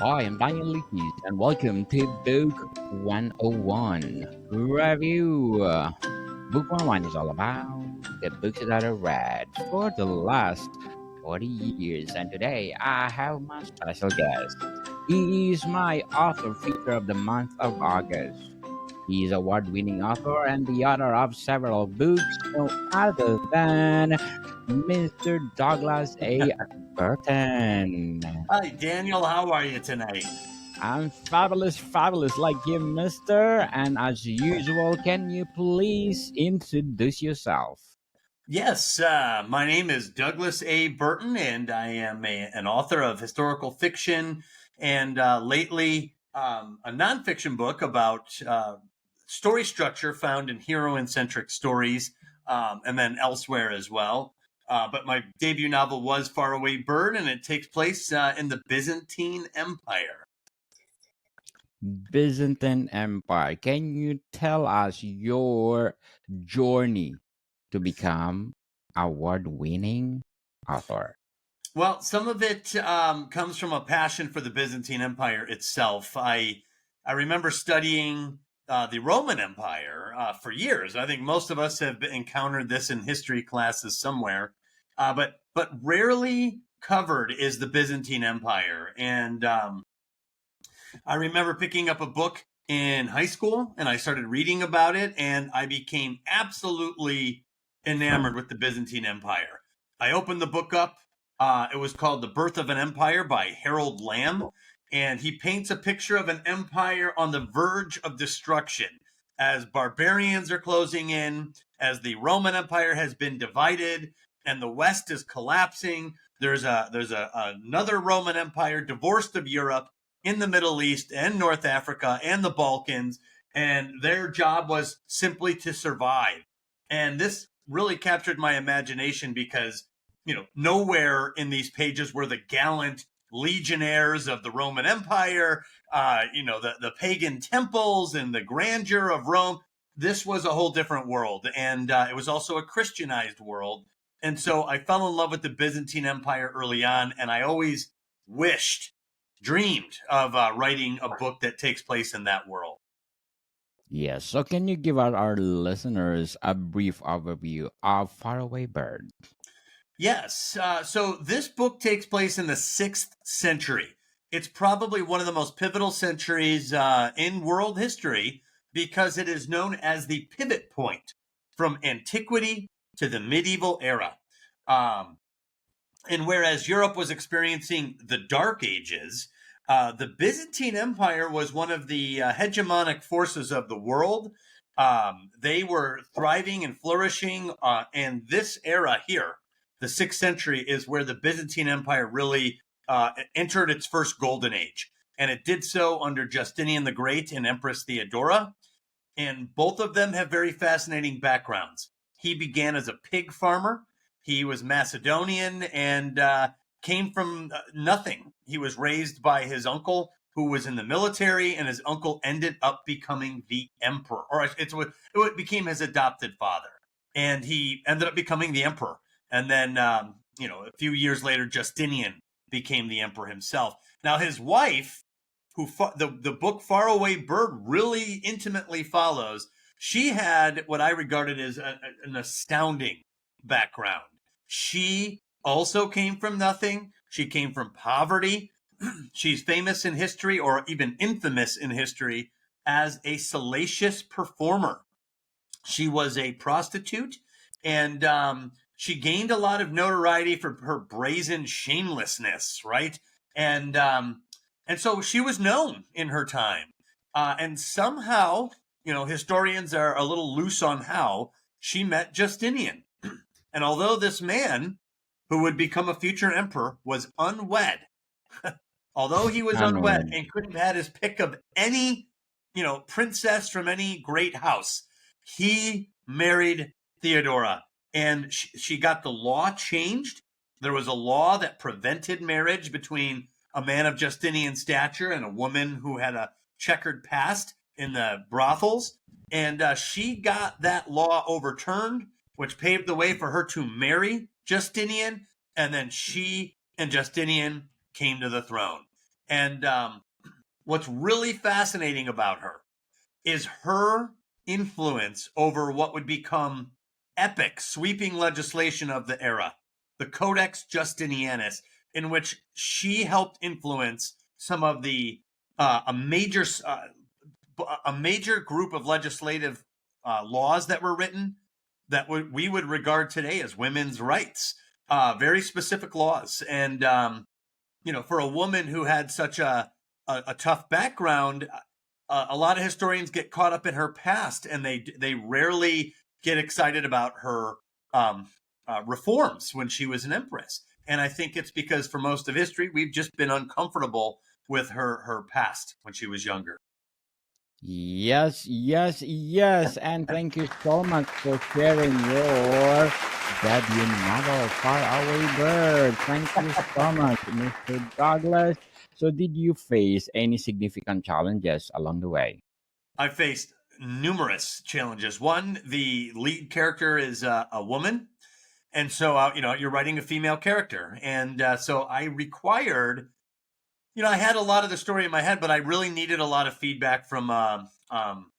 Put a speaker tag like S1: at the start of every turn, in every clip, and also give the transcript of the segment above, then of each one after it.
S1: Hi, I'm Daniel Lickis, and welcome to Book 101 Review. Book 101 is all about the books that I read for the last 40 years, and today I have my special guest. He is my author feature of the month of August. He is award-winning author and the author of several books, no other than Mr. Douglas A. Burton.
S2: Hi, Daniel. How are you tonight?
S1: I'm fabulous, fabulous like you, mister. And as usual, can you please introduce yourself?
S2: Yes, my name is Douglas A. Burton, and I am an author of historical fiction and lately a nonfiction book about story structure found in heroine-centric stories and then elsewhere as well. But my debut novel was Faraway Bird, and it takes place in the Byzantine Empire.
S1: Byzantine Empire. Can you tell us your journey to become award-winning author?
S2: Well, some of it comes from a passion for the Byzantine Empire itself. I remember studying the Roman Empire for years. I think most of us have encountered this in history classes somewhere, but rarely covered is the Byzantine Empire. And I remember picking up a book in high school, and I started reading about it, and I became absolutely enamored with the Byzantine Empire. I opened the book up. It was called The Birth of an Empire by Harold Lamb, and he paints a picture of an empire on the verge of destruction as barbarians are closing in, as the Roman Empire has been divided, and the West is collapsing. There's another Roman Empire divorced of Europe in the Middle East and North Africa and the Balkans, and their job was simply to survive. And this really captured my imagination because, nowhere in these pages were the gallant legionnaires of the Roman Empire, the pagan temples and the grandeur of Rome. This was a whole different world, and it was also a Christianized world. And so I fell in love with the Byzantine Empire early on, and I always dreamed of writing a book that takes place in that world.
S1: Yes. So, can you give our listeners a brief overview of Faraway Bird?
S2: Yes. So this book takes place in the 6th century. It's probably one of the most pivotal centuries in world history because it is known as the pivot point from antiquity to the medieval era. Um, and whereas Europe was experiencing the Dark Ages, the Byzantine Empire was one of the hegemonic forces of the world. They were thriving and flourishing, and this era here, the 6th century, is where the Byzantine Empire really entered its first golden age. And it did so under Justinian the Great and Empress Theodora. And both of them have very fascinating backgrounds. He began as a pig farmer. He was Macedonian and came from nothing. He was raised by his uncle, who was in the military, and his uncle ended up becoming the emperor, or it became his adopted father, and he ended up becoming the emperor. And then, a few years later, Justinian became the emperor himself. Now, his wife, who the book Faraway Bird really intimately follows, she had what I regarded as an astounding background. She also came from nothing. She came from poverty. She's famous in history, or even infamous in history, as a salacious performer. She was a prostitute, and she gained a lot of notoriety for her brazen shamelessness, right? And so she was known in her time. And somehow, historians are a little loose on how she met Justinian. And although this man, who would become a future emperor, was unwed, although he was unwed
S1: Um,
S2: and couldn't have had his pick of any, princess from any great house, he married Theodora. And she got the law changed. There was a law that prevented marriage between a man of Justinian stature and a woman who had a checkered past in the brothels. And she got that law overturned, which paved the way for her to marry Justinian. And then she and Justinian came to the throne. And what's really fascinating about her is her influence over what would become epic, sweeping legislation of the era, the Codex Justinianus, in which she helped influence some of the a major group of legislative laws that were written that we would regard today as women's rights. Very specific laws, and for a woman who had such a tough background, a lot of historians get caught up in her past, and they rarely get excited about her reforms when she was an empress. And I think it's because for most of history, we've just been uncomfortable with her past when she was younger.
S1: Yes, yes, yes. And thank you so much for sharing your debut novel, Faraway Bird. Thank you so much, Mr. Douglas. So, did you face any significant challenges along the way?
S2: I faced numerous challenges. One, the lead character is a woman. And so, you're writing a female character. And so I required, I had a lot of the story in my head, but I really needed a lot of feedback from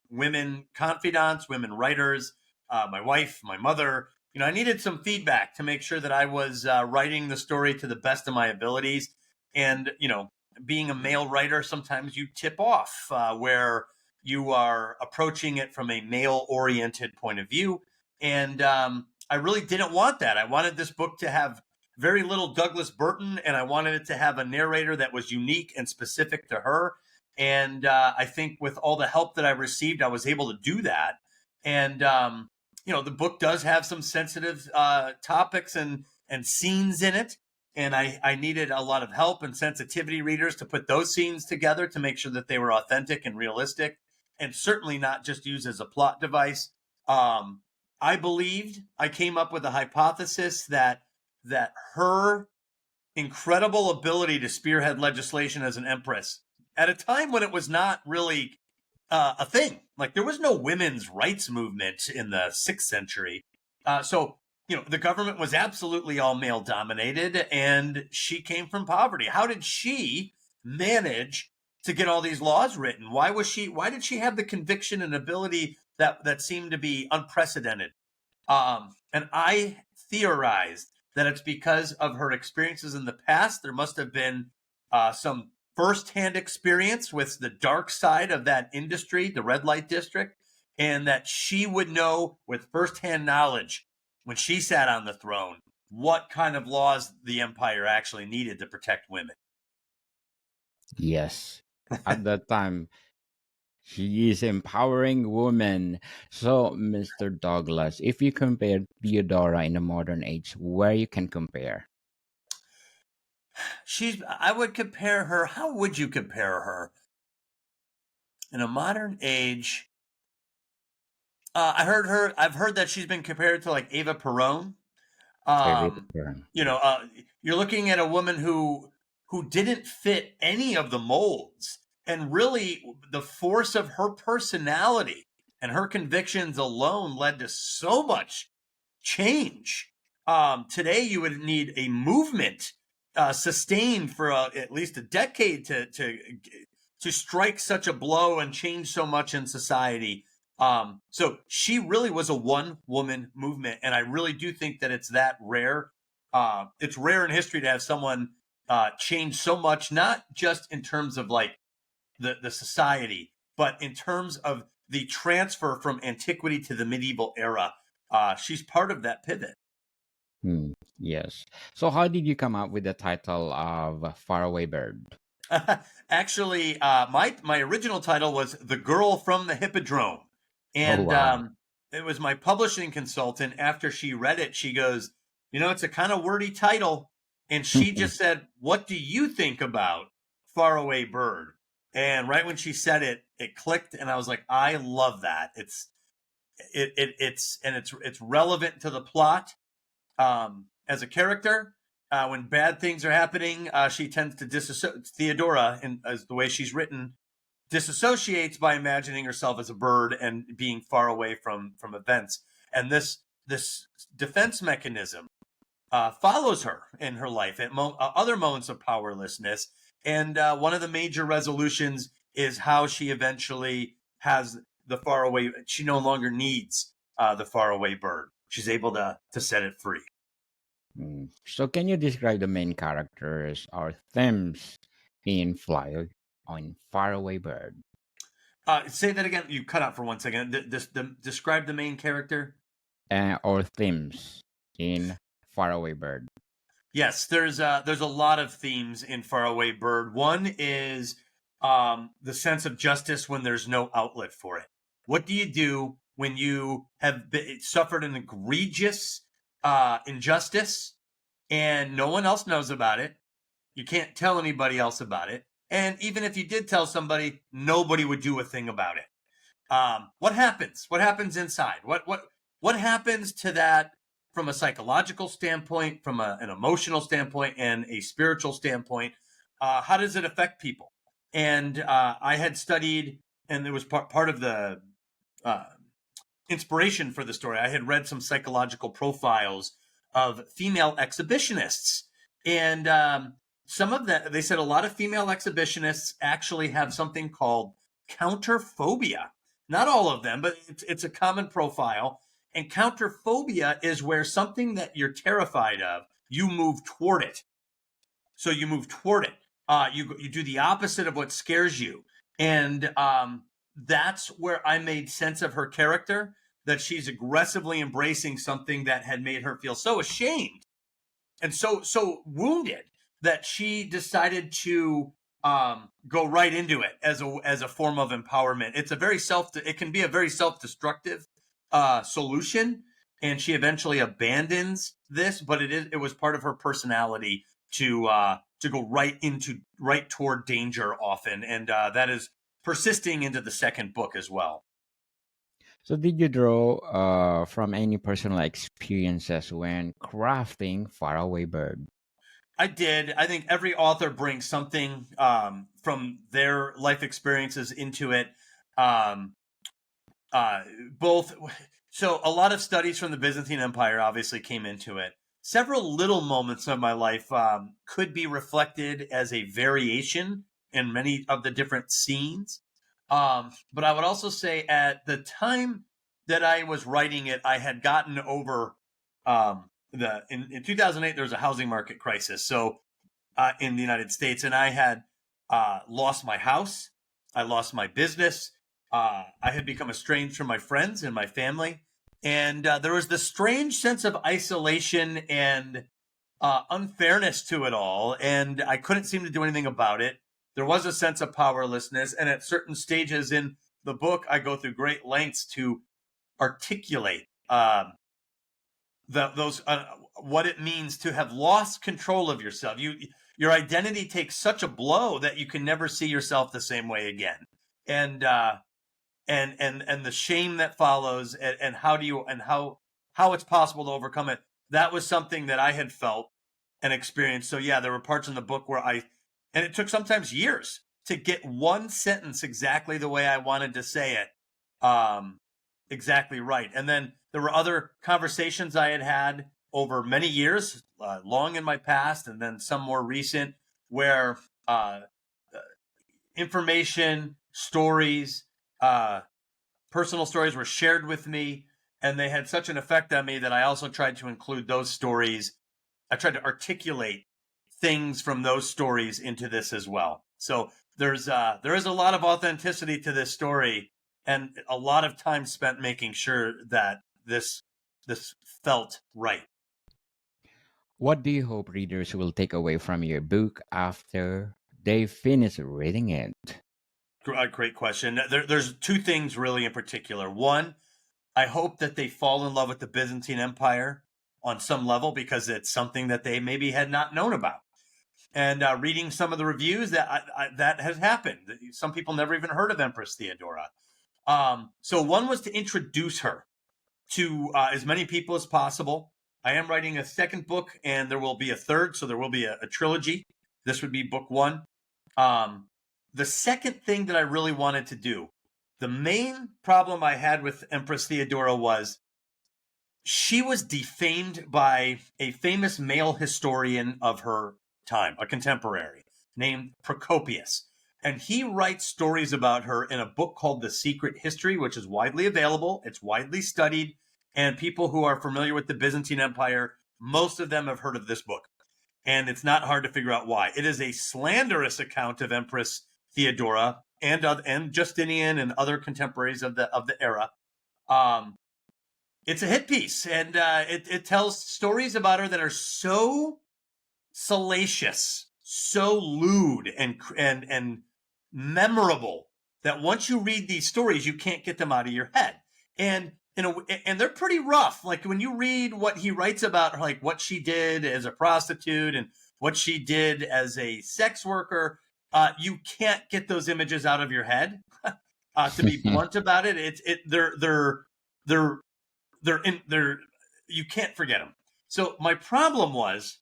S2: women confidants, women writers, my wife, my mother. I needed some feedback to make sure that I was writing the story to the best of my abilities. And, being a male writer, sometimes you tip off where you are approaching it from a male oriented point of view. And I really didn't want that. I wanted this book to have very little Douglas Burton, and I wanted it to have a narrator that was unique and specific to her. And I think with all the help that I received, I was able to do that. And the book does have some sensitive topics and scenes in it, and I needed a lot of help and sensitivity readers to put those scenes together to make sure that they were authentic and realistic, and certainly not just used as a plot device. I came up with a hypothesis that her incredible ability to spearhead legislation as an empress at a time when it was not really a thing. Like, there was no women's rights movement in the 6th century. So the government was absolutely all male dominated, and she came from poverty. How did she manage to get all these laws written? Why did she have the conviction and ability that seemed to be unprecedented? And I theorized that it's because of her experiences in the past. There must have been some firsthand experience with the dark side of that industry, the red light district, and that she would know with firsthand knowledge when she sat on the throne what kind of laws the empire actually needed to protect women.
S1: Yes. At that time, he is empowering women. So, Mr. Douglas, if you compare Theodora in the modern age, where you can compare?
S2: I would compare her. How would you compare her? In a modern age, I've heard that she's been compared to like Eva Peron.
S1: Favorite
S2: Um,
S1: term.
S2: you're looking at a woman who didn't fit any of the molds, and really the force of her personality and her convictions alone led to so much change. Today, you would need a movement sustained for at least a decade to strike such a blow and change so much in society. So she really was a one-woman movement, and I really do think that it's that rare. It's rare in history to have someone change so much, not just in terms of like the society, but in terms of the transfer from antiquity to the medieval era. She's part of that pivot.
S1: Yes. So, how did you come up with the title of Faraway Bird?
S2: Actually, my original title was "The Girl from the Hippodrome,"
S1: Oh,
S2: and
S1: wow.
S2: it was my publishing consultant. After she read it, she goes, "It's a kind of wordy title," and she just said, "What do you think about Faraway Bird?" And right when she said it, it clicked, and I was like, "I love that. It's relevant to the plot." As a character, when bad things are happening, she tends to disassociate. Theodora, as the way she's written, disassociates by imagining herself as a bird and being far away from events. And this defense mechanism follows her in her life at other moments of powerlessness. And one of the major resolutions is how she eventually has the faraway. She no longer needs the faraway bird. She's able to set it free.
S1: So, can you describe the main characters or themes in Faraway Bird?
S2: Say that again. You cut out for 1 second. Describe the main character.
S1: Or themes in Faraway Bird?
S2: Yes, there's a lot of themes in Faraway Bird. One is the sense of justice when there's no outlet for it. What do you do when you have suffered an egregious injustice and no one else knows about it? You can't tell anybody else about it. And even if you did tell somebody, nobody would do a thing about it. What happens? What happens inside? What happens to that from a psychological standpoint, from an emotional standpoint, and a spiritual standpoint? How does it affect people? And I had studied, and it was part of the inspiration for the story. I had read some psychological profiles of female exhibitionists, and some of that, they said a lot of female exhibitionists actually have something called counterphobia. Not all of them, but it's a common profile. And counterphobia is where something that you're terrified of, you move toward it. So you move toward it. You do the opposite of what scares you. And that's where I made sense of her character, that she's aggressively embracing something that had made her feel so ashamed and so wounded that she decided to go right into it as a form of empowerment. It can be a very self-destructive solution, and she eventually abandons this, but it was part of her personality to go right toward danger often, and that is persisting into the second book as well.
S1: So, did you draw from any personal experiences when crafting Faraway Bird?
S2: I did. I think every author brings something from their life experiences into it. Um, Both. So a lot of studies from the Byzantine Empire obviously came into it. Several little moments of my life could be reflected as a variation in many of the different scenes. But I would also say at the time that I was writing it, I had gotten over in 2008, there was a housing market crisis. So in the United States, and I had lost my house. I lost my business. I had become estranged from my friends and my family. And there was this strange sense of isolation and unfairness to it all. And I couldn't seem to do anything about it. There was a sense of powerlessness. And at certain stages in the book, I go through great lengths to articulate those what it means to have lost control of yourself. Your identity takes such a blow that you can never see yourself the same way again. And the shame that follows, and how it's possible to overcome it. That was something that I had felt and experienced. So yeah, there were parts in the book where and it took sometimes years to get one sentence exactly the way I wanted to say it, exactly right. And then there were other conversations I had over many years, long in my past, and then some more recent, where information, stories, personal stories were shared with me, and they had such an effect on me that I also tried to include those stories. I tried to articulate things from those stories into this as well. So there is a lot of authenticity to this story, and a lot of time spent making sure that this felt right.
S1: What do you hope readers will take away from your book after they finish reading it?
S2: Great question. There's two things really in particular. One, I hope that they fall in love with the Byzantine Empire on some level, because it's something that they maybe had not known about. And reading some of the reviews, that has happened. Some people never even heard of Empress Theodora. So one was to introduce her to as many people as possible. I am writing a second book, and there will be a third, so there will be a trilogy. This would be book one. The second thing that I really wanted to do, the main problem I had with Empress Theodora was she was defamed by a famous male historian of her time, a contemporary. named Procopius. And he writes stories about her in a book called The Secret History, which is widely available. It's widely studied. And people who are familiar with the Byzantine Empire, most of them have heard of this book. And it's not hard to figure out why. It is a slanderous account of Empress Theodora and Justinian and other contemporaries of the era. It's a hit piece, and it tells stories about her that are so salacious, so lewd, and memorable that once you read these stories, you can't get them out of your head. And they're pretty rough. Like when you read what he writes about, like what she did as a prostitute and what she did as a sex worker, you can't get those images out of your head. To be blunt about it, they're you can't forget them. So my problem was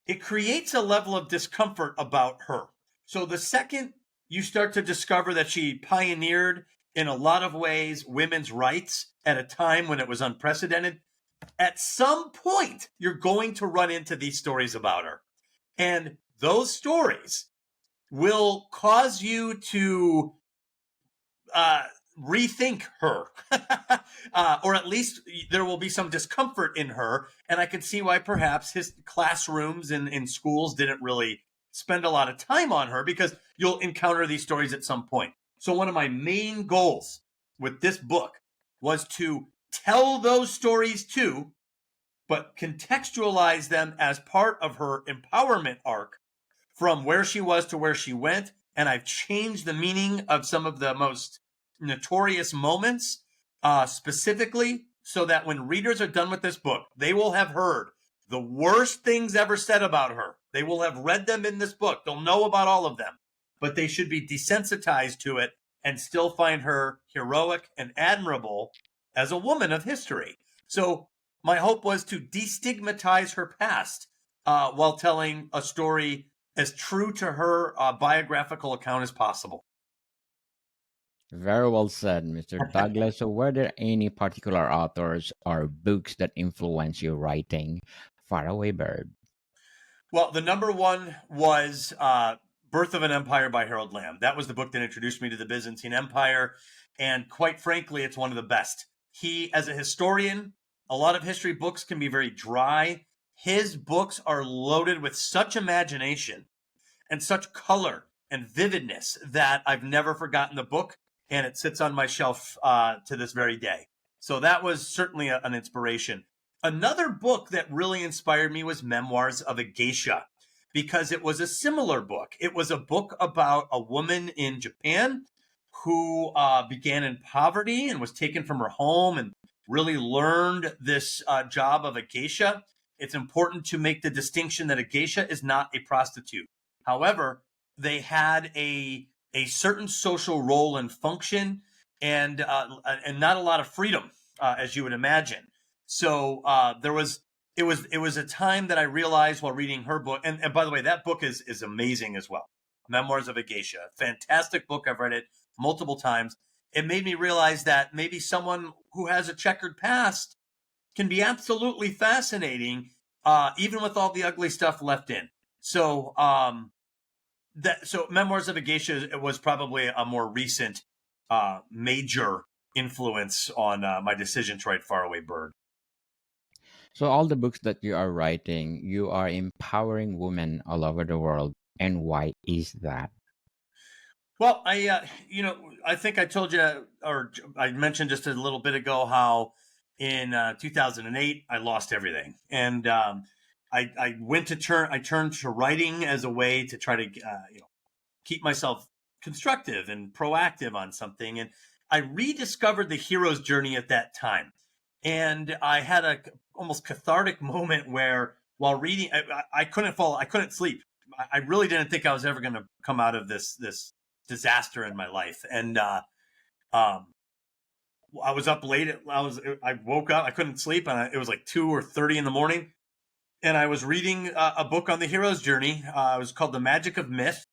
S2: it creates a level of discomfort about her. So the second you start to discover that she pioneered in a lot of ways women's rights at a time when it was unprecedented, at some point you're going to run into these stories about her. And those stories will cause you to rethink her, or at least there will be some discomfort in her. And I can see why perhaps his classrooms in schools didn't really spend a lot of time on her, because you'll encounter these stories at some point. So one of my main goals with this book was to tell those stories too, but contextualize them as part of her empowerment arc from where she was to where she went. And I've changed the meaning of some of the most notorious moments, specifically so that when readers are done with this book, they will have heard the worst things ever said about her. They will have read them in this book. They'll know about all of them, but they should be desensitized to it and still find her heroic and admirable as a woman of history. So my hope was to destigmatize her past while telling a story as true to her biographical account as possible.
S1: Very well said, Mr. Douglas. So, were there any particular authors or books that influenced your writing? Faraway Bird.
S2: Well, the number one was Birth of an Empire by Harold Lamb. That was the book that introduced me to the Byzantine Empire. And quite frankly, it's one of the best. He, as a historian, a lot of history books can be very dry. His books are loaded with such imagination and such color and vividness that I've never forgotten the book, and it sits on my shelf to this very day. So that was certainly an inspiration. Another book that really inspired me was Memoirs of a Geisha, because it was a similar book. It was a book about a woman in Japan who began in poverty and was taken from her home and really learned this job of a geisha. It's important to make the distinction that a geisha is not a prostitute. However, they had a certain social role and function, and not a lot of freedom, as you would imagine. So it was a time that I realized while reading her book, and by the way, that book is amazing as well. Memoirs of a Geisha, fantastic book. I've read it multiple times. It made me realize that maybe someone who has a checkered past can be absolutely fascinating, even with all the ugly stuff left in. So Memoirs of a Geisha, it was probably a more recent major influence on my decision to write Faraway Bird.
S1: So, all the books that you are writing, you are empowering women all over the world. And why is that?
S2: Well, I think I told you, or I mentioned just a little bit ago, how in 2008 I lost everything, and I turned to writing as a way to try to keep myself constructive and proactive on something, and I rediscovered the hero's journey at that time, and I had a almost cathartic moment where while reading, I couldn't sleep. I really didn't think I was ever going to come out of this disaster in my life, and I was up late. I woke up. I couldn't sleep, and it was like 2 or 30 in the morning, and I was reading a book on the hero's journey. It was called The Magic of Myth.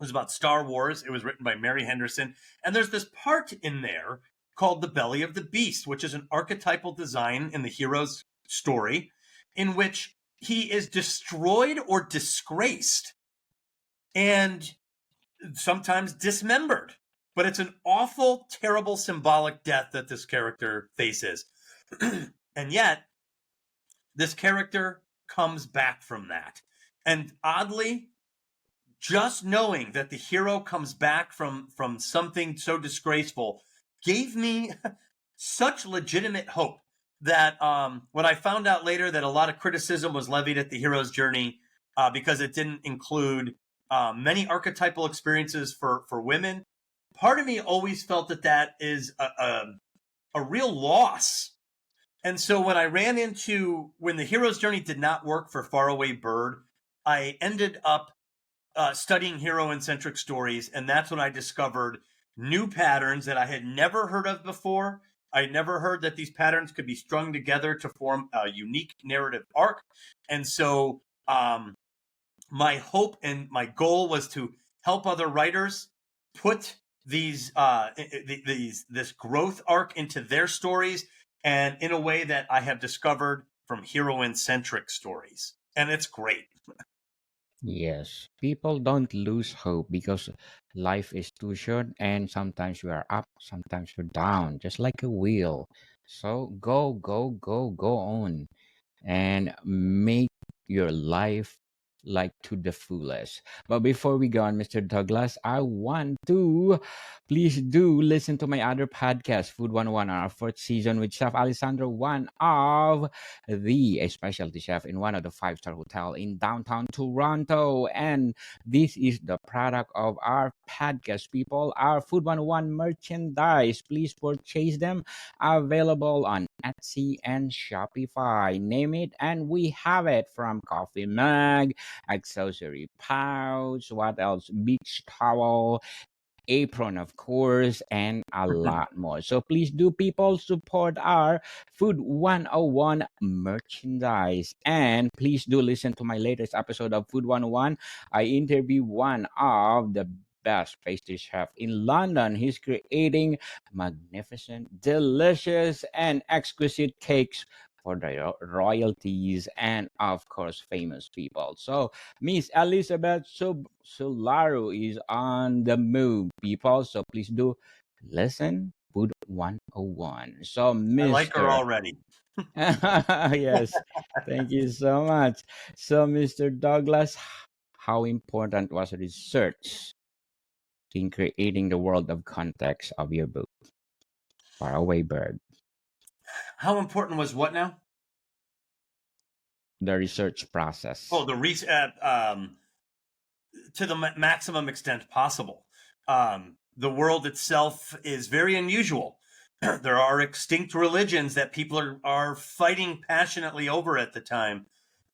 S2: It was about Star Wars. It was written by Mary Henderson, and there's this part in there called The Belly of the Beast, which is an archetypal design in the hero's story, in which he is destroyed or disgraced and sometimes dismembered. But it's an awful, terrible, symbolic death that this character faces. And yet, this character comes back from that. And oddly, just knowing that the hero comes back from something so disgraceful gave me such legitimate hope that when I found out later that a lot of criticism was levied at the hero's journey because it didn't include many archetypal experiences for women, part of me always felt that that is a real loss. And so when I ran into, when the hero's journey did not work for Faraway Bird, I ended up studying hero-centric stories, and that's when I discovered new patterns that I had never heard of before. I never heard that these patterns could be strung together to form a unique narrative arc. And so my hope and my goal was to help other writers put this growth arc into their stories, and in a way that I have discovered from hero-centric stories. And it's great.
S1: Yes, people don't lose hope because life is too short and sometimes we are up, sometimes we're down, just like a wheel. So go, go, go, go on and make your life like to the fullest. But before we go on, Mr. Douglas, I want to please do listen to my other podcast, Food 101, our fourth season with Chef Alessandro, one of the a specialty chef in one of the five-star hotel in downtown Toronto. And this is the product of our podcast, people, our Food 101 merchandise. Please purchase them, available on Etsy and Shopify. Name it, and we have it, from coffee mug, accessory pouch, what else? Beach towel, apron, of course, and a lot more. So please do, people, support our Food 101 merchandise. And please do listen to my latest episode of Food 101. I interview one of the best pastry chef in London. He's creating magnificent, delicious, and exquisite cakes for the royalties and, of course, famous people. So Miss Elizabeth Solaru is on the move, people. So please do listen. Food 101. So,
S2: I like her
S1: Mr.
S2: already.
S1: Yes, thank you so much. So, Mr. Douglas, how important was research in creating the world of context of your book, Faraway Bird?
S2: How important was what now?
S1: The research process.
S2: Oh, to the maximum extent possible. The world itself is very unusual. There are extinct religions that people are fighting passionately over at the time.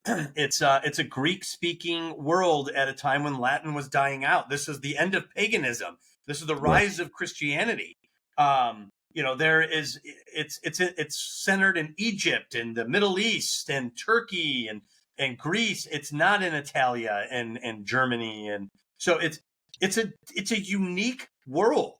S2: It's a Greek-speaking world at a time when Latin was dying out. This is the end of paganism. This is the rise
S1: Yes.
S2: of Christianity. There is it's centered in Egypt and the Middle East and Turkey and Greece. It's not in Italia and Germany, and so it's a unique world,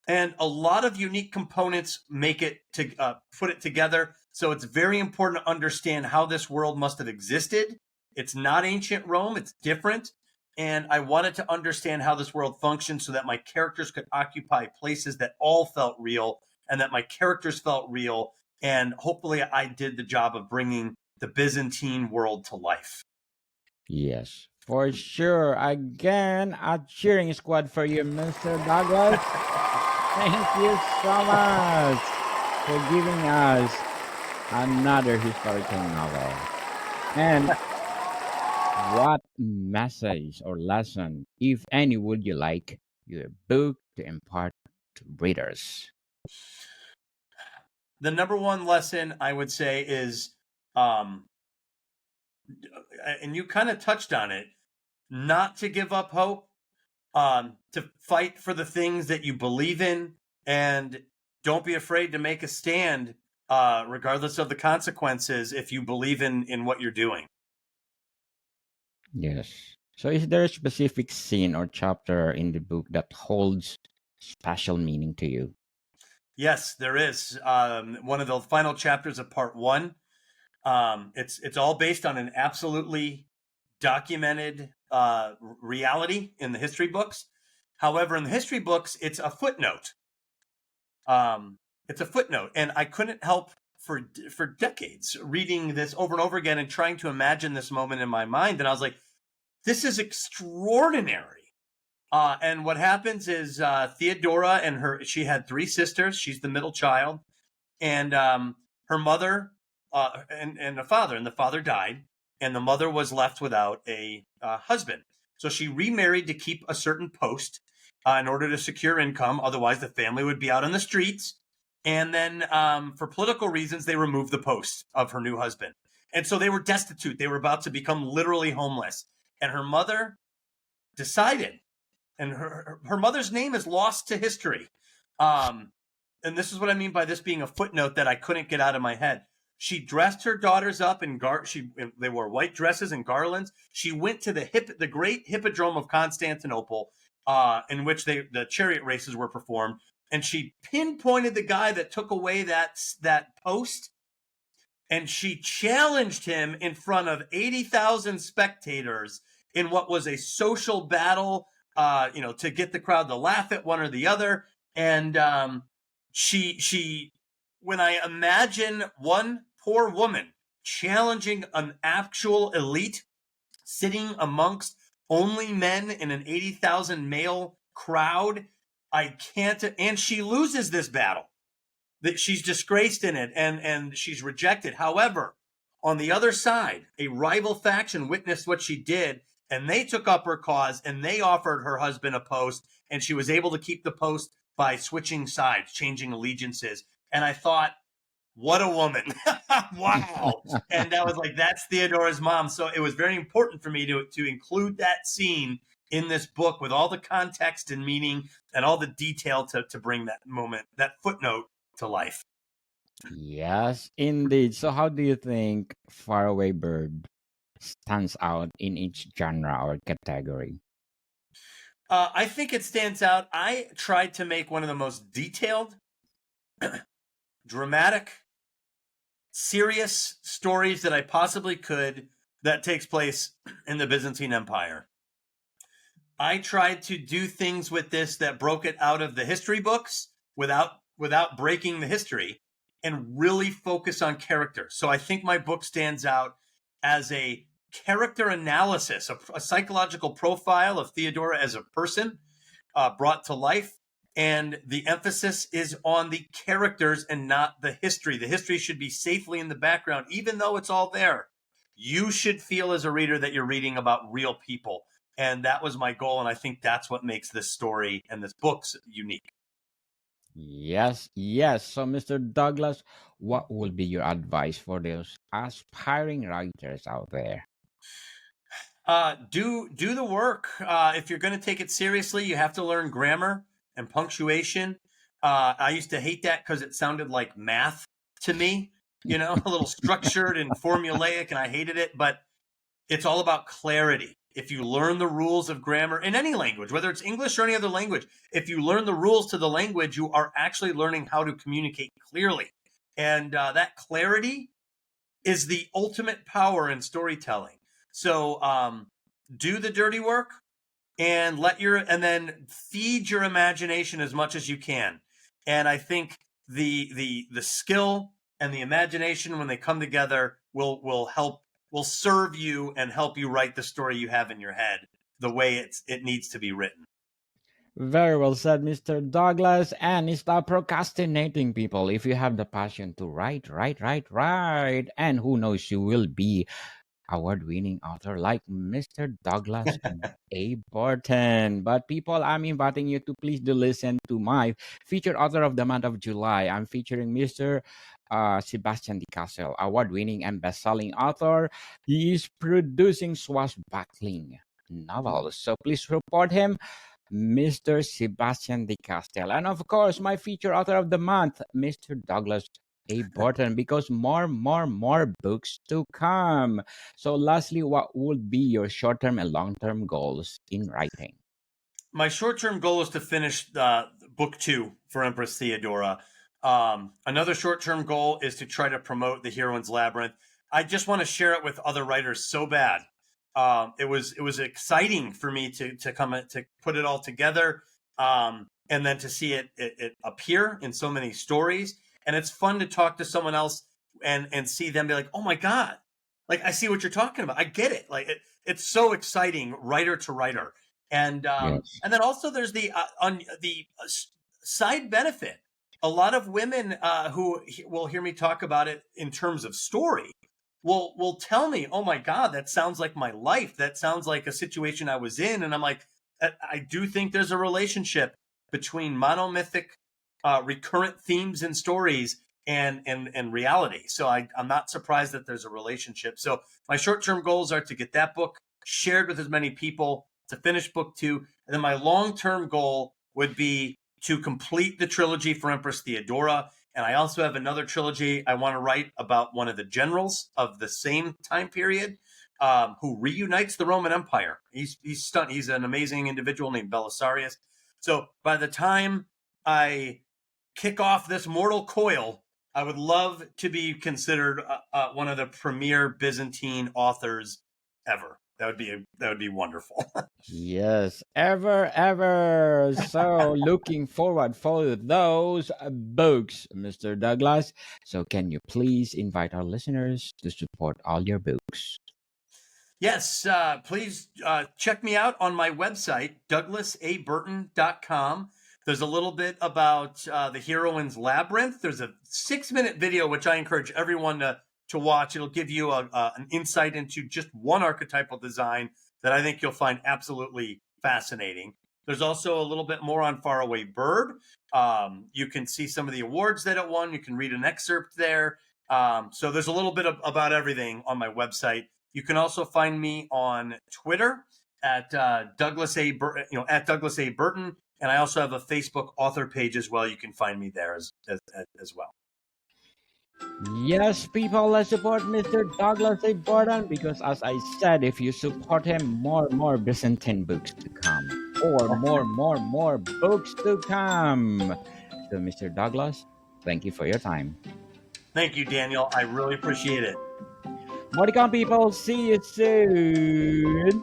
S2: and a lot of unique components make it to put it together. So it's very important to understand how this world must have existed. It's not ancient Rome; it's different. And I wanted to understand how this world functions so that my characters could occupy places that all felt real and that my characters felt real. And hopefully I did the job of bringing the Byzantine world to life.
S1: Yes, for sure. Again, a cheering squad for you, Mr. Douglas. Thank you so much for giving us another historical novel. And what message or lesson, if any, would you like your book to impart to readers?
S2: The number one lesson I would say is, and you kind of touched on it, not to give up hope, to fight for the things that you believe in, and don't be afraid to make a stand, regardless of the consequences, if you believe in what you're doing.
S1: Yes. So, is there a specific scene or chapter in the book that holds special meaning to you?
S2: Yes, there is. One of the final chapters of part one. It's all based on an absolutely documented reality in the history books. However, in the history books, it's a footnote. It's a footnote, and I couldn't help for decades reading this over and over again and trying to imagine this moment in my mind. And I was like, this is extraordinary. And what happens is Theodora and she had 3 sisters. She's the middle child, and her mother and a father, and the father died, and the mother was left without a husband. So she remarried to keep a certain post in order to secure income. Otherwise, the family would be out on the streets. And then for political reasons, they removed the post of her new husband. And so they were destitute. They were about to become literally homeless. And her mother decided, and her mother's name is lost to history. And this is what I mean by this being a footnote that I couldn't get out of my head. She dressed her daughters up in they wore white dresses and garlands. She went to the great hippodrome of Constantinople, in which the chariot races were performed, and she pinpointed the guy that took away that post, and she challenged him in front of 80,000 spectators in what was a social battle, to get the crowd to laugh at one or the other. And she, when I imagine one poor woman challenging an actual elite sitting amongst only men in an 80,000 male crowd, I can't. And she loses this battle. That she's disgraced in it, and she's rejected. However, on the other side, a rival faction witnessed what she did, and they took up her cause, and they offered her husband a post, and she was able to keep the post by switching sides, changing allegiances. And I thought, what a woman. Wow. And I was like, that's Theodora's mom. So it was very important for me to include that scene in this book with all the context and meaning and all the detail to bring that moment, that footnote, to life.
S1: Yes, indeed. So, how do you think Faraway Bird stands out in each genre or category?
S2: I think it stands out. I tried to make one of the most detailed, dramatic, serious stories that I possibly could that takes place in the Byzantine Empire. I tried to do things with this that broke it out of the history books without breaking the history, and really focus on character. So I think my book stands out as a character analysis, a psychological profile of Theodora as a person brought to life. And the emphasis is on the characters and not the history. The history should be safely in the background, even though it's all there. You should feel as a reader that you're reading about real people. And that was my goal. And I think that's what makes this story and this book unique.
S1: Yes, yes. So, Mr. Douglas, what would be your advice for those aspiring writers out there?
S2: Do the work. If you're going to take it seriously, you have to learn grammar and punctuation. I used to hate that because it sounded like math to me, a little structured and formulaic, and I hated it. But it's all about clarity. If you learn the rules of grammar in any language, whether it's English or any other language, if you learn the rules to the language, you are actually learning how to communicate clearly. And that clarity is the ultimate power in storytelling. So do the dirty work and then feed your imagination as much as you can. And I think the skill and the imagination, when they come together, will serve you and help you write the story you have in your head the way it needs to be written.
S1: Very well said, Mr. Douglas. And stop procrastinating, people. If you have the passion to write, write, write, write. And who knows, you will be award-winning author like Mr. Douglas A. Burton. But people, I'm inviting you to please do listen to my featured author of the month of July. I'm featuring Mr. Sebastian de Castle, award-winning and best-selling author. He is producing swashbuckling novels. So please support him, Mr. Sebastian de Castel. And of course, my feature author of the month, Mr. Douglas A. Burton, because more books to come. So lastly, what would be your short-term and long-term goals in writing?
S2: My short-term goal is to finish book 2 for Empress Theodora. Another short-term goal is to try to promote The Heroine's Labyrinth. I just want to share it with other writers so bad. it was exciting for me to put it all together, and then to see it appear in so many stories. And it's fun to talk to someone else and see them be like, oh my God, like I see what you're talking about. I get it. Like it's so exciting, writer to writer. And
S1: Yes.
S2: then also there's the side benefit. A lot of women who will hear me talk about it in terms of story will tell me, oh my God, that sounds like my life. That sounds like a situation I was in. And I'm like, I do think there's a relationship between monomythic recurrent themes and stories and reality. So I'm not surprised that there's a relationship. So my short-term goals are to get that book shared with as many people, to finish book 2. And then my long-term goal would be to complete the trilogy for Empress Theodora. And I also have another trilogy I want to write about one of the generals of the same time period, who reunites the Roman Empire. He's stunned. He's an amazing individual named Belisarius. So by the time I kick off this mortal coil, I would love to be considered one of the premier Byzantine authors ever. That would be wonderful.
S1: Yes, ever. So looking forward for those books, Mr. Douglas. So can you please invite our listeners to support all your books?
S2: Yes, please check me out on my website, douglasaburton.com. There's a little bit about the heroine's labyrinth. There's a 6-minute video which I encourage everyone to watch. It'll give you an insight into just one archetypal design that I think you'll find absolutely fascinating. There's also a little bit more on Faraway Bird. You can see some of the awards that it won. You can read an excerpt there. So there's a little bit about everything on my website. You can also find me on Twitter at Douglas A. at Douglas A. Burton, and I also have a Facebook author page as well. You can find me there as well.
S1: Yes, people, let's support Mr. Douglas A. Burton because, as I said, if you support him, more Byzantine books to come, or more books to come. So, Mr. Douglas, thank you for your time.
S2: Thank you, Daniel. I really appreciate it.
S1: More to come, people. See you soon.